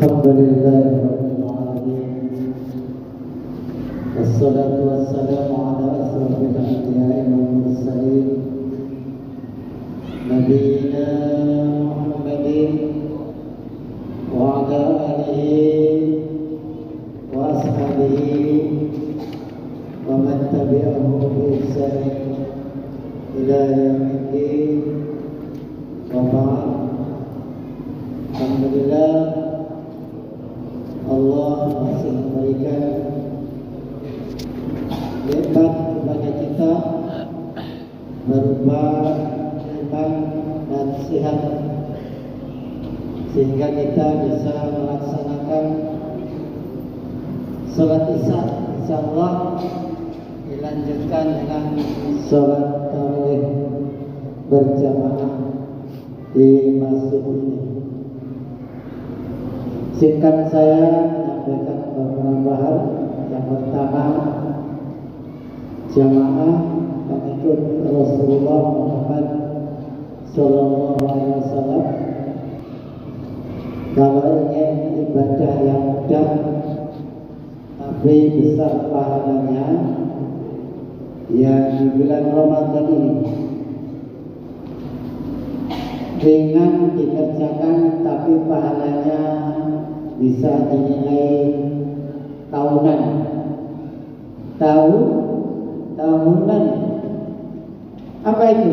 Alhamdulillahirabbil alamin. Wassalatu wassalamu ala asrofil anbiya'i wal mursalin nabiyina Muhammadin wa ala alihi wa ashabihi wa man tabi'ahum bi ihsan ila yaumiddin. Wa ba'd. Alhamdulillah, Allah masih memberikan nikmat kepada kita berupa iman dan sehat, sehingga kita bisa melaksanakan sholat isya. Insyaallah dilanjutkan dengan sholat tarawih berjamaah di masjid ini. Singkat saya menyampaikan beberapa hal. Yang pertama, jamaah pengikut Rasulullah Muhammad Sallallahu Alaihi Wasallam, kalau ingin ibadah yang mudah tapi besar pahalanya, ya di bulan Ramadan ini ringan dikerjakan tapi pahalanya bisa dinilai tahunan. Tahunan apa itu?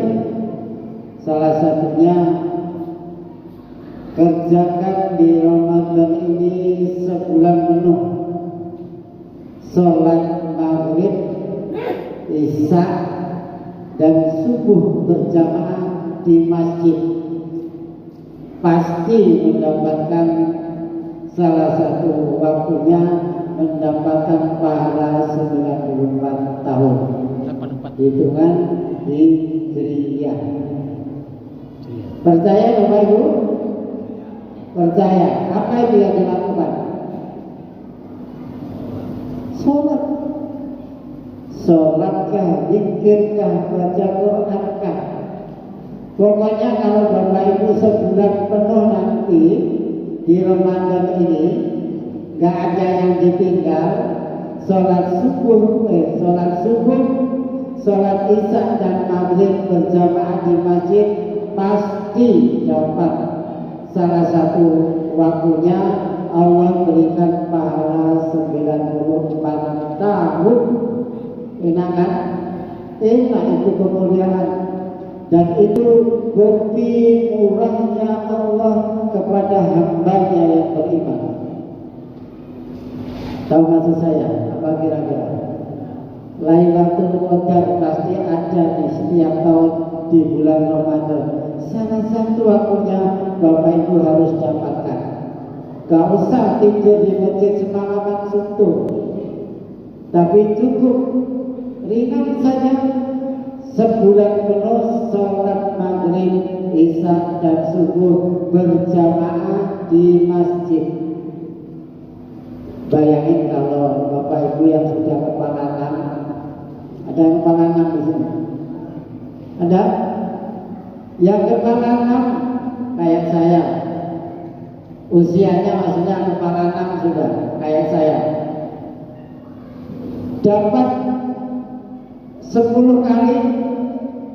Salah satunya kerjakan di Ramadan ini sebulan penuh sholat maghrib, isya dan subuh berjamaah di masjid, pasti mendapatkan salah satu waktunya mendapatkan pahala 94 tahun hitungan Hijriyah. Percaya Bapak Ibu? Percaya. Apa itu yang dilakukan? Sholatkah, zikirkah, baca Qur'ankah? Pokoknya kalau Bapak Ibu sebulan penuh nanti di Ramadan ini gak ada yang ditinggal, sholat subuh, sholat isya dan maghrib berjamaah di masjid, pasti dapat salah satu waktunya Allah berikan pahala 94 tahun. Enak kan? Enak itu kemuliaan. Dan itu bukti murahnya Allah kepada hambanya yang beriman. Tahu maksud saya? Apa kira-kira? Lailatul Qadar pasti ada di setiap tahun di bulan Ramadan. Salah satu waktunya Bapak Ibu harus dapatkan. Gak usah tidur di masjid semalaman suntuk, tapi cukup ringan saja sebulan penuh sholat maghrib, isya dan subuh berjamaah di masjid. Bayangin kalau Bapak Ibu yang sudah kepala 6, ada yang kepala 6 di sini? Ada? Yang kepala 6 kayak saya, usianya maksudnya kepala 6 sudah kayak saya, dapat 10 kali.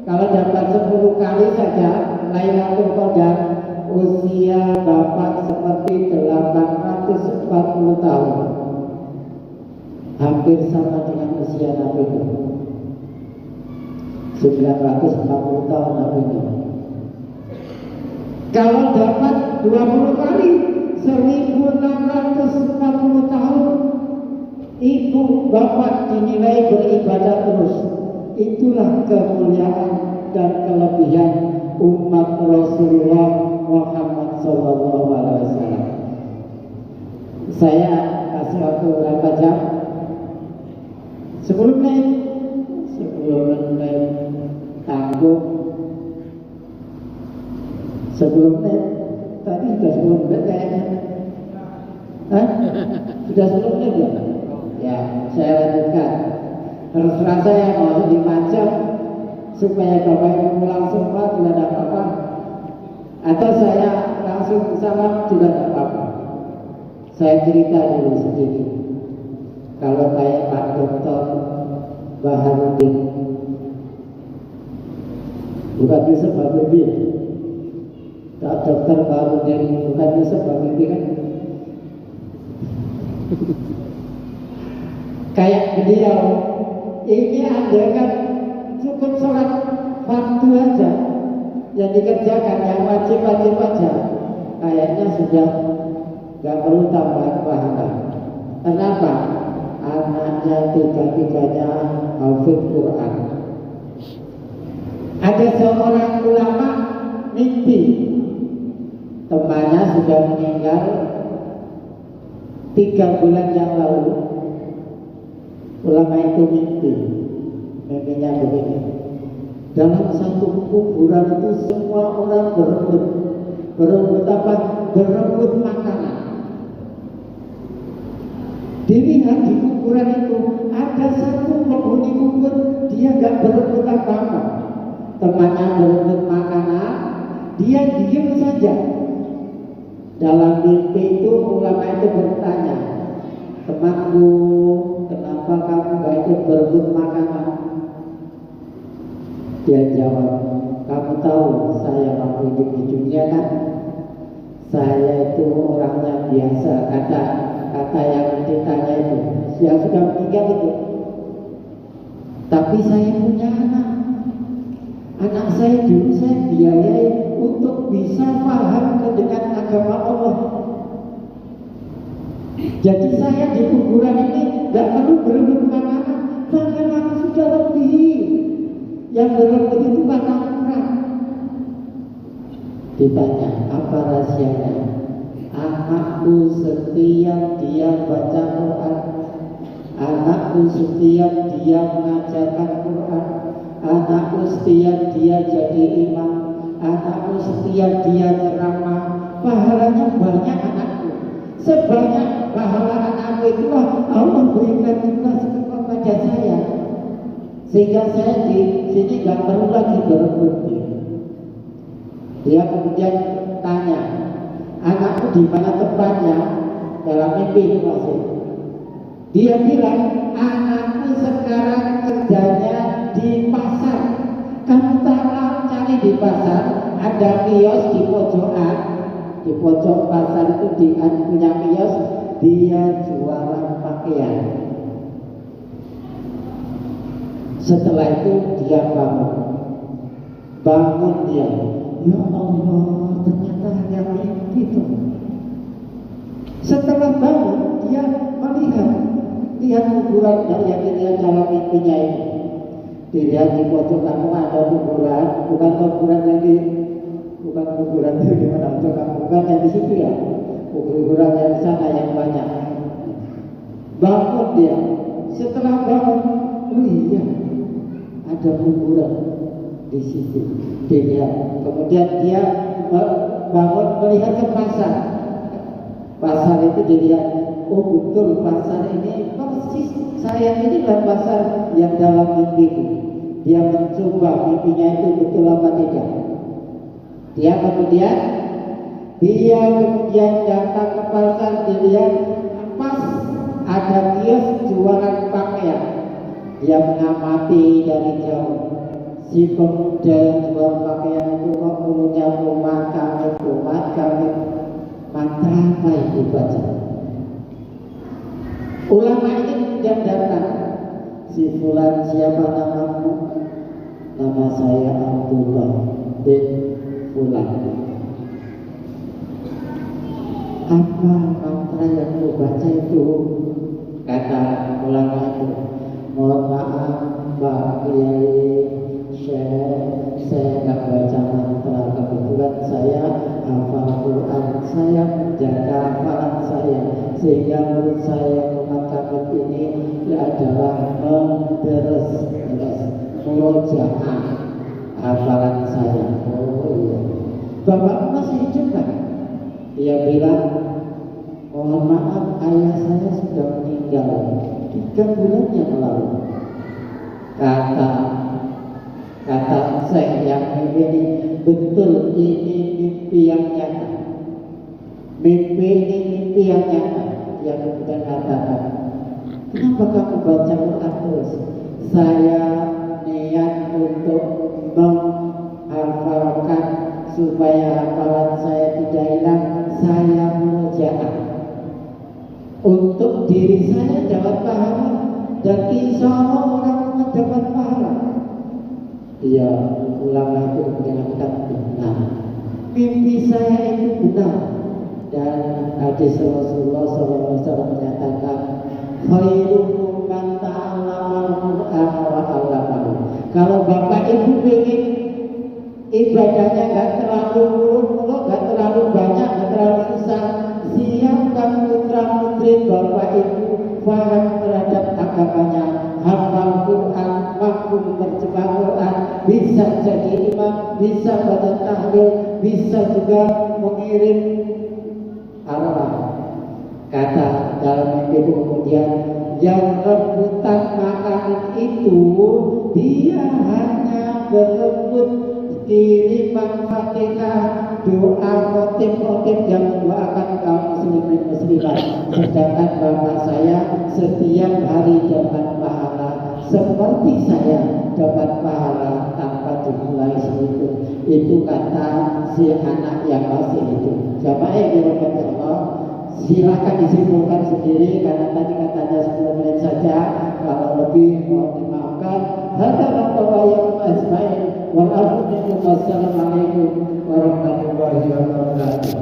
Kalau dapat 10 kali saja Lailatul Qadar, usia Bapak seperti 840 tahun, hampir sama dengan usia Nabi Nuh, 940 tahun Nabi Nuh. Kalau dapat 20 kali 1640 tahun, ibu bapak dinilai beribadah terus. Itulah kemuliaan dan kelebihan umat Rasulullah Muhammad SAW. Saya kasih waktu berapa jam? 10 menit. 10 menit tanggung. 10 menit. Tadi sudah 10 menit kayaknya. Hah? Sudah 10 menit ya? Ya, saya lanjutkan. Terserah saya mau dimacam supaya Bapak Ibu langsung tidak ada apa-apa, atau saya langsung salam juga tidak apa-apa. Saya cerita dulu sedikit. Kalau kayak Pak Dokter Baharudin, bukan Yusuf Habibie, Pak Dokter Baharudin bukan Yusuf Habibie kan? Kayak beliau, ini ada kan cukup sholat fardu aja yang dikerjakan, yang wajib-wajib aja, kayaknya sudah gak perlu tambahan pahala. Kenapa? Anaknya tiga-tiganya hafid Quran. Ada seorang ulama mimpi temannya sudah meninggal 3 bulan yang lalu. Ulama itu mimpinya begini. Dalam satu kuburan itu semua orang berebut apa? Berebut makanan. Dilihat di kuburan itu ada satu penghuni kubur, dia gak berebut apa-apa. Temannya berebut makanan, dia diam saja. Dalam mimpi itu ulama itu bertanya, temanku, kenapa kamu gak ikut berebut makanan? Dia jawab, kamu tahu saya waktu hidup di dunia kan? Saya itu orangnya biasa, kata yang ditanya itu, yang sudah meninggal itu. Tapi saya punya anak saya dulu saya biayai untuk bisa paham dengan agama Allah. Jadi saya di kuburan ini gak perlu berebut makanan, bahkan aku sudah lebih. Yang berebut itu makanan. Ditanya, apa rahasianya? Anakku setiap dia baca Quran, anakku setiap dia mengajarkan Quran, anakku setiap dia jadi imam, anakku setiap dia ceramah, pahalanya banyak anakku. Sebanyak pahala anakku itulah Allah berikan juga kepada saya, sehingga saya di sini gak perlu lagi berebut. Dia kemudian tanya, anakku di mana tempatnya? Dalam mimpi masih. Dia bilang, anakku sekarang kerjanya di pasar. Kamu tahu cari di pasar, ada kios di pojokan. Di pojok pasar itu punya kios, dia jualan pakaian. Setelah itu dia bangun dia. Ya Allah, ternyata hanya mimpi itu. Setelah bangun, dia lihat kuburan yang dia dalam mimpinya ini. Dilihat di pojok kamu ada kuburan, bukan kuburan yang di mana bukan yang di situ ya, kuburan yang di sana yang banyak. Bangun dia. Setelah bangun, oh iya, ada kuburan di situ. Dilihat. Kemudian dia bangun melihat ke pasar. Pasar itu dilihat. Oh betul, pasar ini persis saya ini adalah pasar yang dalam mimpiku. Dia mencoba mimpinya itu betul apa tidak. Dia kemudian datang ke pasar, dilihat pas ada kios jualan pakaian. Dia mengamati dari jauh. Si pemuda yang jual pakaian itu kok mulutnya kumat kami. Mantra apa yang dibaca? Ulama ini kemudian datang. Si fulan, siapa namamu? Nama saya Abdullah bin Fulan. Apa mantra yang kau baca itu? Kata ulama itu, mohon maaf Pak Kiai, saya nggak baca mantra, kebetulan saya hafal Quran, saya menjaga hafalan saya, sehingga menurut saya umat ini adalah murojaah hafalan saya. Oh iya, Bapak masih hidup kan? Dia bilang, mohon maaf ayah saya sudah meninggal 3 bulan yang lalu. Kata saya yang ini betul, ini mimpi yang nyata. Mimpi ini mimpi yang nyata. Dia kemudian katakan, kenapa kamu baca Quran terus? Saya niat untuk menghafalkan supaya hafalan saya tidak hilang. Saya murojaah untuk diri saya dapat pahala dan insya Allah orang mendapat pahala. Dia ulama itu mengatakan benar, mimpi saya itu benar. Dan hadis Rasulullah SAW menyatakan, khairukum man ta'allama al-Qur'an wa 'allamahu. Kalau bapak ibu ingin ibadahnya gak terlalu muluk-muluk, gak terlalu banyak, gak terlalu susah, siapkan putra-putri bapak ibu faham terhadap agamanya, hafal Quran, mampu menerjemah Quran, bisa jadi imam, bisa baca tahlil, bisa juga mengirim arwah. Kata dalam mimpi itu kemudian, yang rebutan makanan itu dia hanya berebut kiriman Fatihah, doa motif-motif yang mendoakan kaum muslimin muslimat. Sedangkan bapak saya setiap hari dapat pahala seperti saya dapat pahala tanpa dimulai sedikit. Itu kata si anak yang masih hidup. Jamaah yang dirahmati Allah, silakan disimpulkan sendiri karena tadi katanya 10 menit saja. Kalau lebih mohon dimaafkan. Hada wa ajmain. Wassalamualaikum warahmatullahi wabarakatuh.